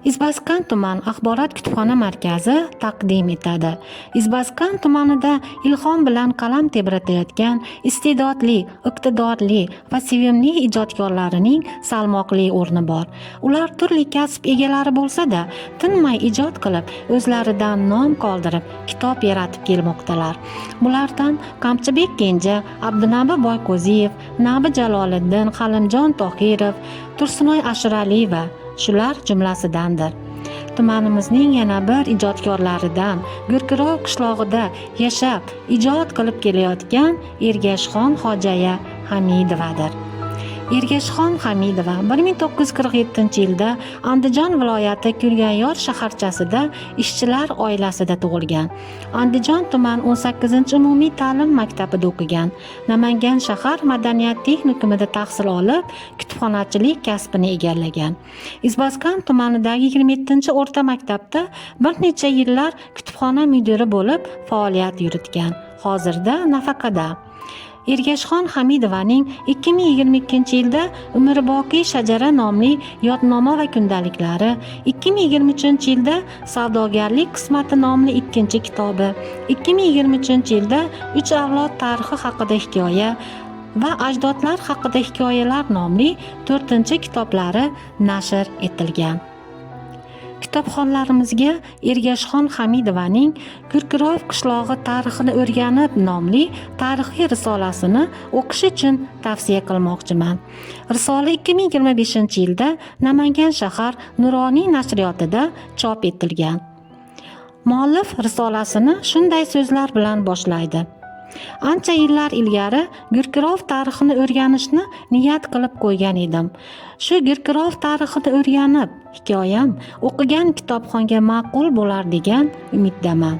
Izbaskan tuman axborot kutubxona markazi taqdim etadi. Izbaskan tumanida ilhom bilan qalam tebratayotgan iste'dodli, iqtidorli va sevimli ijodkorlarining salmoqli o'rni bor. Ular turli kasb egalari bo'lsa-da, tinmay ijod qilib, o'zlaridan nom qoldirib, kitob yaratib kelmoqdalar. Bulardan Qamchibek Kenja, Abdunabi Boyqo'ziyev, Nabi Jaloliddin, Halimjon Tohirov, Tursunoy Ashuraliyeva shular jumlasidandir. Tumanimizning yana bir ijodkorlaridan Gurkurov qishlog'ida yashab, ijod qilib kelayotgan Ergashxon Hojaya Hamidovadir. Ergashxon Hamidova 1947-yilda Andijon viloyati Kulganyor shaharchasida ishchilar oilasida tug'ilgan. Andijon tuman 18-umumiy ta'lim maktabida o'qigan. Namangan shahar madaniyat texnikumida tahsil olib, kutubxonachilik kasbini egallagan. Izbaskan tumanidagi 27-o'rta maktabda bir necha yillar kutubxona mudiri bo'lib faoliyat yuritgan. Hozirda nafaqada. Ergashxon Hamidovaning 2022-yilda Umrboqiy Shajara nomli yodnoma va kundaliklari, 2023-yilda Savdogarlik qismati nomli 2-kitobi, 2023-yilda 3 avlod tarixi haqida hikoya va ajdodlar haqida hikoyalar nomli 4-kitoblari nashr etilgan. Kitobxonlarimizga Ergashxon Hamidovaning Gurkurov qishlog'i tarixini o'rganib nomli tarixiy risolasini o'qish uchun tavsiya qilmoqchiman. Risola 2025-yilda Namangan shahar Nuroniy nashriyotida chop etilgan. Muallif risolasini shunday so'zlar bilan boshlaydi. Ancha yillar ilgari Gurkurov tarixini o'rganishni niyat qilib qo'ygan edim. Shu Gurkurov tarixini o'rganib, hikoyam o'qigan kitobxonga ma'qul bo'lar degan umiddaman.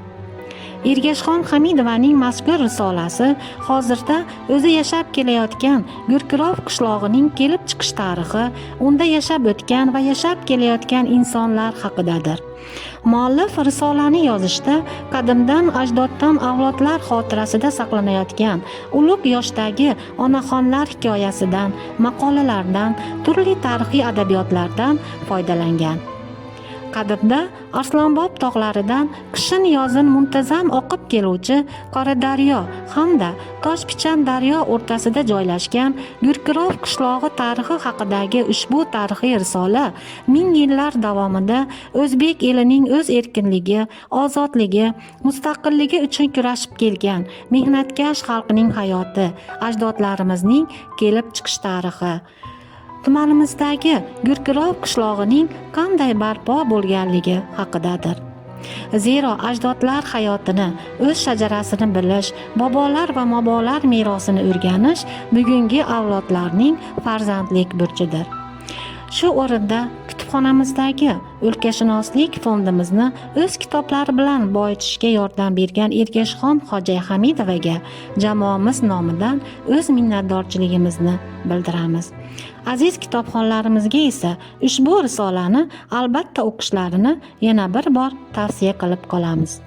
Ergashxon Hamidovaning mazkur risolasi hozirda o'zi yashab kelayotgan Gurkurov qishlog'ining kelib chiqish tarixi, unda yashab o'tgan va yashab kelayotgan insonlar haqidadir. Muallif risolani yozishda qadimdan ajdoddan avlodlar xotirasida saqlanayotgan ulug' yoshdagi onaxonlar hikoyasidan, maqolalardan, turli tarixiy adabiyotlardan foydalangan. Qadimda Arslonbob tog'laridan qishin-yozin muntazam oqib keluvchi Qoradaryo hamda Toshpichan daryo o'rtasida joylashgan Gurkurov qishlog'i tarixi haqidagi ushbu tarixiy risola ming yillar davomida o'zbek elining o'z erkinligi, ozodligi, mustaqilligi uchun kurashib kelgan mehnatkash xalqining hayoti, ajdodlarimizning kelib chiqish tarixi, tumanimizdagi Gurkurov qishlog'ining qanday barpo bo'lganligi haqidadir. Zero ajdodlar hayotini, o'z shajarasini bilish, bobolar va mobolar merosini o'rganish bugungi avlodlarning farzandlik burchidir. Shu o'rinda kutubxonamizdagi o'lkashunoslik fondimizni o'z kitoblari bilan boyitishga yordam bergan Ergashxon Hojaya Hamidovaga jamoamiz nomidan o'z minnatdorchiligimizni bildiramiz. Aziz kitobxonlarimizga esa ushbu risolani albatta o'qishlarini yana bir bor tavsiya qilib qolamiz.